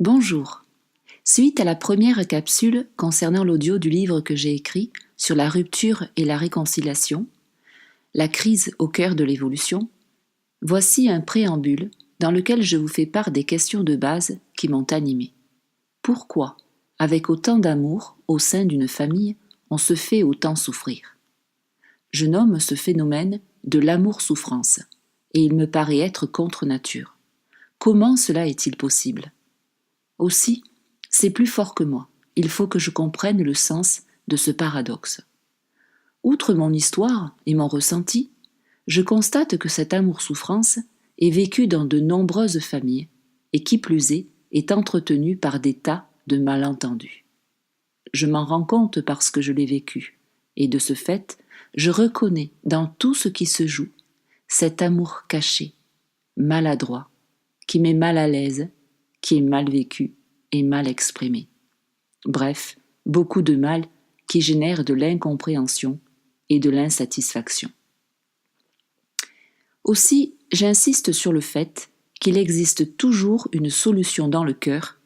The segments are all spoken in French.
Bonjour. Suite à la première capsule concernant l'audio du livre que j'ai écrit sur la rupture et la réconciliation, la crise au cœur de l'évolution, voici un préambule dans lequel je vous fais part des questions de base qui m'ont animé. Pourquoi, avec autant d'amour au sein d'une famille, on se fait autant souffrir? Je nomme ce phénomène de l'amour-souffrance, et il me paraît être contre nature. Comment cela est-il possible? Aussi, c'est plus fort que moi. Il faut que je comprenne le sens de ce paradoxe. Outre mon histoire et mon ressenti, je constate que cet amour-souffrance est vécu dans de nombreuses familles et qui plus est entretenu par des tas de malentendus. Je m'en rends compte parce que je l'ai vécu, et de ce fait, je reconnais dans tout ce qui se joue cet amour caché, maladroit, qui met mal à l'aise, qui est mal vécu et mal exprimé. Bref, beaucoup de mal qui génère de l'incompréhension et de l'insatisfaction. Aussi, j'insiste sur le fait qu'il existe toujours une solution dans le cœur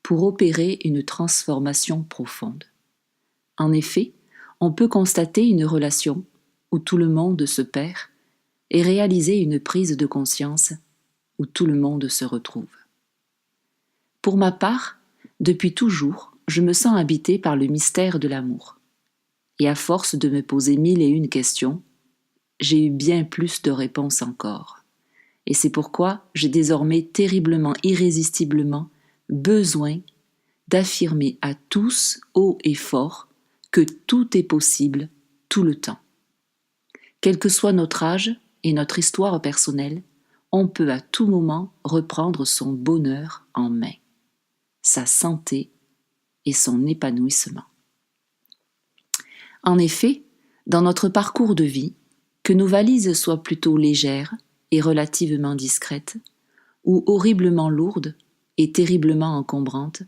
pour opérer une transformation profonde. En effet, on peut constater une relation où tout le monde se perd et réaliser une prise de conscience où tout le monde se retrouve. Pour ma part, depuis toujours, je me sens habitée par le mystère de l'amour. Et à force de me poser 1001 questions, j'ai eu bien plus de réponses encore. Et c'est pourquoi j'ai désormais terriblement, irrésistiblement besoin d'affirmer à tous, haut et fort, que tout est possible tout le temps. Quel que soit notre âge et notre histoire personnelle, on peut à tout moment reprendre son bonheur en main, sa santé et son épanouissement. En effet, dans notre parcours de vie, que nos valises soient plutôt légères et relativement discrètes, ou horriblement lourdes et terriblement encombrantes,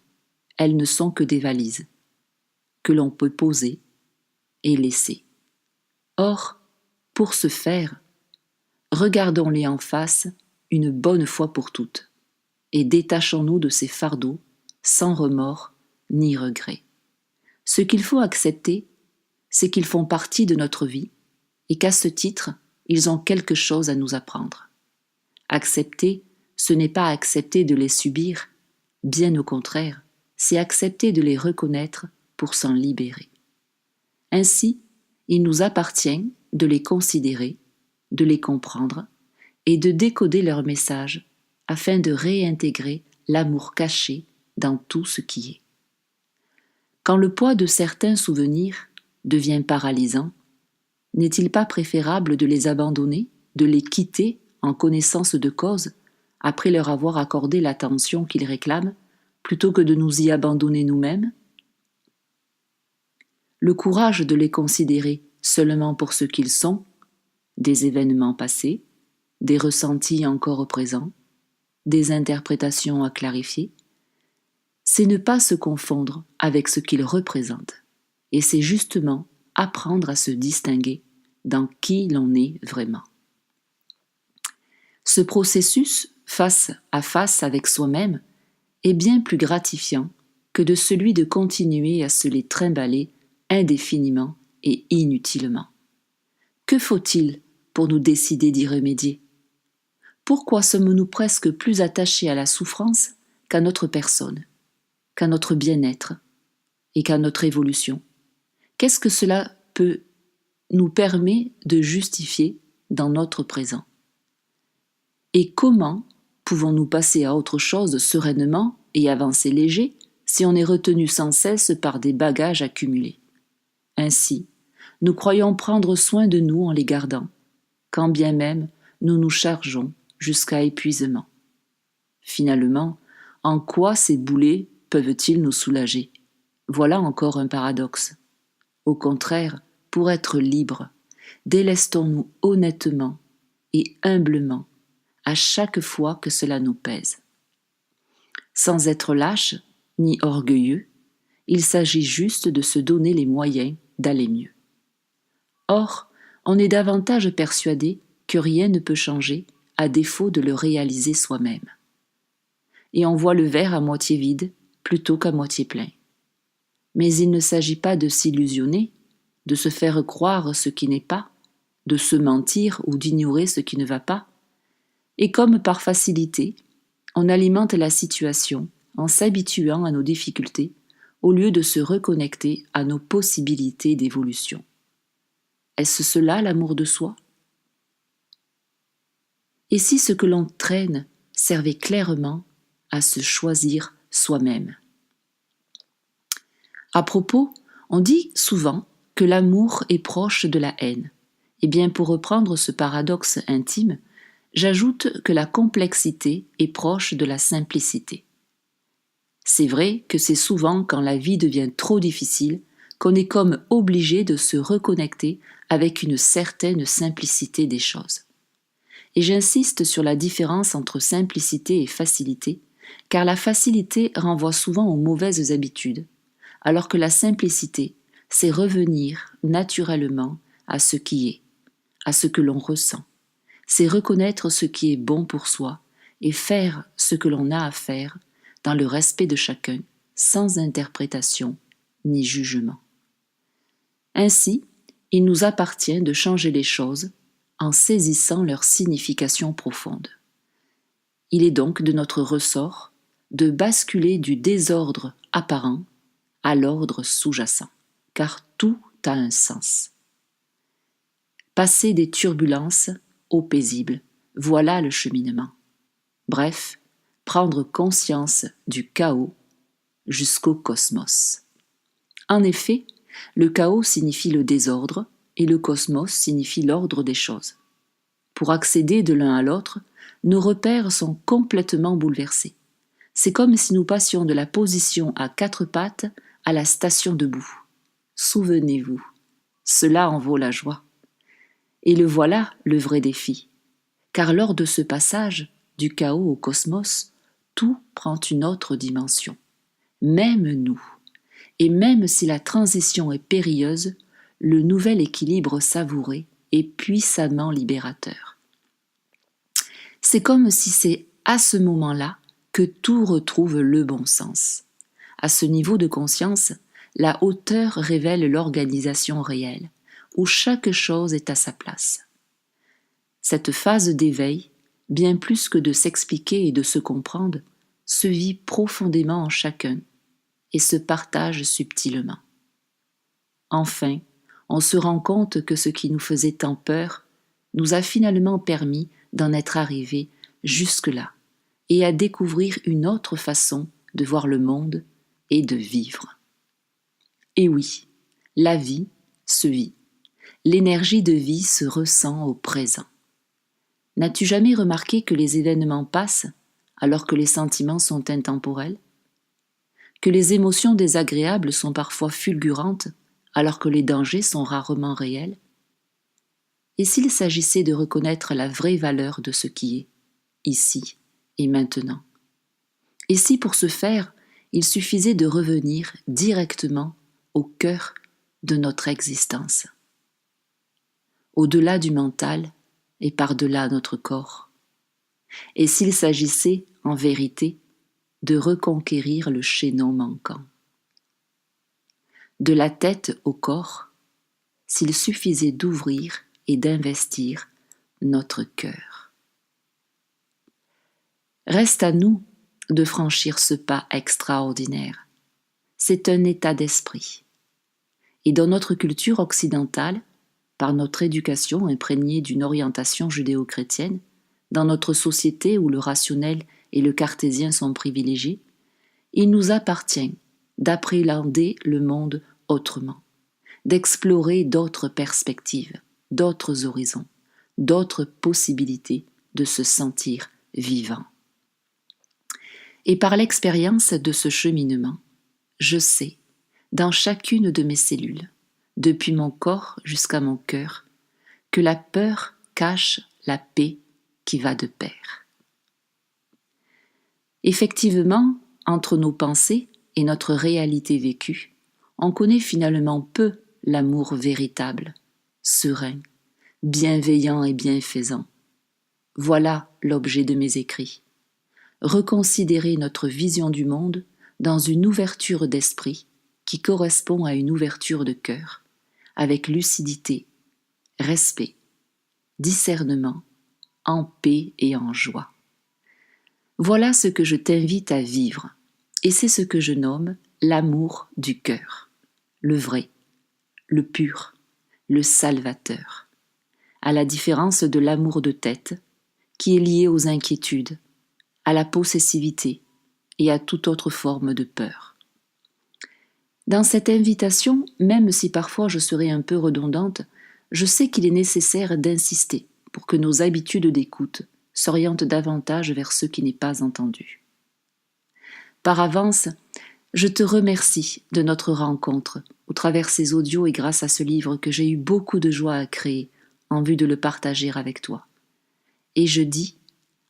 elles ne sont que des valises, que l'on peut poser et laisser. Or, pour ce faire, regardons-les en face une bonne fois pour toutes, et détachons-nous de ces fardeaux sans remords ni regrets. Ce qu'il faut accepter, c'est qu'ils font partie de notre vie et qu'à ce titre, ils ont quelque chose à nous apprendre. Accepter, ce n'est pas accepter de les subir, bien au contraire, c'est accepter de les reconnaître pour s'en libérer. Ainsi, il nous appartient de les considérer, de les comprendre et de décoder leur message afin de réintégrer l'amour caché dans tout ce qui est. Quand le poids de certains souvenirs devient paralysant, n'est-il pas préférable de les abandonner, de les quitter en connaissance de cause, après leur avoir accordé l'attention qu'ils réclament, plutôt que de nous y abandonner nous-mêmes? Le courage de les considérer seulement pour ce qu'ils sont, des événements passés, des ressentis encore présents, des interprétations à clarifier, c'est ne pas se confondre avec ce qu'ils représentent, et c'est justement apprendre à se distinguer dans qui l'on est vraiment. Ce processus, face à face avec soi-même, est bien plus gratifiant que de celui de continuer à se les trimballer indéfiniment et inutilement. Que faut-il pour nous décider d'y remédier? Pourquoi sommes-nous presque plus attachés à la souffrance qu'à notre personne, qu'à notre bien-être et qu'à notre évolution? Qu'est-ce que cela nous permet de justifier dans notre présent? Et comment pouvons-nous passer à autre chose sereinement et avancer léger si on est retenu sans cesse par des bagages accumulés? Ainsi, nous croyons prendre soin de nous en les gardant, quand bien même nous nous chargeons jusqu'à épuisement. Finalement, en quoi ces boulets peuvent-ils nous soulager? Voilà encore un paradoxe. Au contraire, pour être libres, délestons-nous honnêtement et humblement à chaque fois que cela nous pèse. Sans être lâches ni orgueilleux, il s'agit juste de se donner les moyens d'aller mieux. Or, on est davantage persuadé que rien ne peut changer à défaut de le réaliser soi-même. et on voit le verre à moitié vide plutôt qu'à moitié plein. Mais il ne s'agit pas de s'illusionner, de se faire croire ce qui n'est pas, de se mentir ou d'ignorer ce qui ne va pas. Et comme par facilité, on alimente la situation en s'habituant à nos difficultés au lieu de se reconnecter à nos possibilités d'évolution. Est-ce cela l'amour de soi? Et si ce que l'on traîne servait clairement à se choisir soi-même? À propos, on dit souvent que l'amour est proche de la haine. Eh bien, pour reprendre ce paradoxe intime, j'ajoute que la complexité est proche de la simplicité. C'est vrai que c'est souvent quand la vie devient trop difficile qu'on est comme obligé de se reconnecter avec une certaine simplicité des choses. Et j'insiste sur la différence entre simplicité et facilité, car la facilité renvoie souvent aux mauvaises habitudes, alors que la simplicité, c'est revenir naturellement à ce qui est, à ce que l'on ressent. C'est reconnaître ce qui est bon pour soi et faire ce que l'on a à faire dans le respect de chacun, sans interprétation ni jugement. Ainsi, il nous appartient de changer les choses en saisissant leur signification profonde. Il est donc de notre ressort de basculer du désordre apparent à l'ordre sous-jacent, car tout a un sens. Passer des turbulences au paisible, voilà le cheminement. Bref, prendre conscience du chaos jusqu'au cosmos. En effet, le chaos signifie le désordre et le cosmos signifie l'ordre des choses. Pour accéder de l'un à l'autre, nos repères sont complètement bouleversés. C'est comme si nous passions de la position à quatre pattes à la station debout. Souvenez-vous, cela en vaut la joie. Et le voilà le vrai défi, car lors de ce passage du chaos au cosmos, tout prend une autre dimension, même nous. Et même si la transition est périlleuse, le nouvel équilibre savouré est puissamment libérateur. C'est comme si c'est à ce moment-là que tout retrouve le bon sens. À ce niveau de conscience, la hauteur révèle l'organisation réelle, où chaque chose est à sa place. Cette phase d'éveil, bien plus que de s'expliquer et de se comprendre, se vit profondément en chacun et se partage subtilement. Enfin, on se rend compte que ce qui nous faisait tant peur nous a finalement permis d'en être arrivés jusque-là et à découvrir une autre façon de voir le monde et de vivre. Et oui, la vie se vit. L'énergie de vie se ressent au présent. N'as-tu jamais remarqué que les événements passent alors que les sentiments sont intemporels? Que les émotions désagréables sont parfois fulgurantes alors que les dangers sont rarement réels? Et s'il s'agissait de reconnaître la vraie valeur de ce qui est, ici et maintenant? Et si pour ce faire, il suffisait de revenir directement au cœur de notre existence, au-delà du mental et par-delà notre corps? Et s'il s'agissait, en vérité, de reconquérir le chaînon manquant? De la tête au corps, s'il suffisait d'ouvrir et d'investir notre cœur. Reste à nous de franchir ce pas extraordinaire. C'est un état d'esprit. Et dans notre culture occidentale, par notre éducation imprégnée d'une orientation judéo-chrétienne, dans notre société où le rationnel et le cartésien sont privilégiés, il nous appartient d'appréhender le monde autrement, d'explorer d'autres perspectives, d'autres horizons, d'autres possibilités de se sentir vivant. Et par l'expérience de ce cheminement, je sais, dans chacune de mes cellules, depuis mon corps jusqu'à mon cœur, que la peur cache la paix qui va de pair. Effectivement, entre nos pensées et notre réalité vécue, on connaît finalement peu l'amour véritable, serein, bienveillant et bienfaisant. Voilà l'objet de mes écrits. reconsidérer notre vision du monde dans une ouverture d'esprit qui correspond à une ouverture de cœur, avec lucidité, respect, discernement, en paix et en joie. Voilà ce que je t'invite à vivre, et c'est ce que je nomme l'amour du cœur, le vrai, le pur, le salvateur, à la différence de l'amour de tête, qui est lié aux inquiétudes, à la possessivité et à toute autre forme de peur. Dans cette invitation, même si parfois je serai un peu redondante, je sais qu'il est nécessaire d'insister pour que nos habitudes d'écoute s'orientent davantage vers ce qui n'est pas entendu. Par avance, je te remercie de notre rencontre au travers ces audios et grâce à ce livre que j'ai eu beaucoup de joie à créer en vue de le partager avec toi. Et je dis,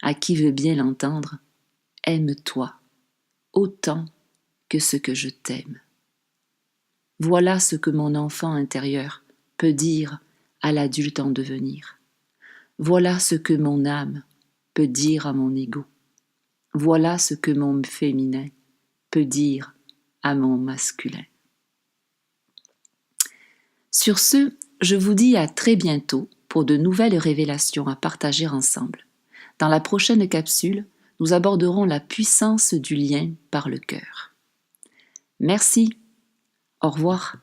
à qui veut bien l'entendre, aime-toi autant que ce que je t'aime. Voilà ce que mon enfant intérieur peut dire à l'adulte en devenir. Voilà ce que mon âme peut dire à mon ego. Voilà ce que mon féminin peut dire à mon masculin. Sur ce, je vous dis à très bientôt pour de nouvelles révélations à partager ensemble. Dans la prochaine capsule, nous aborderons la puissance du lien par le cœur. Merci. Au revoir.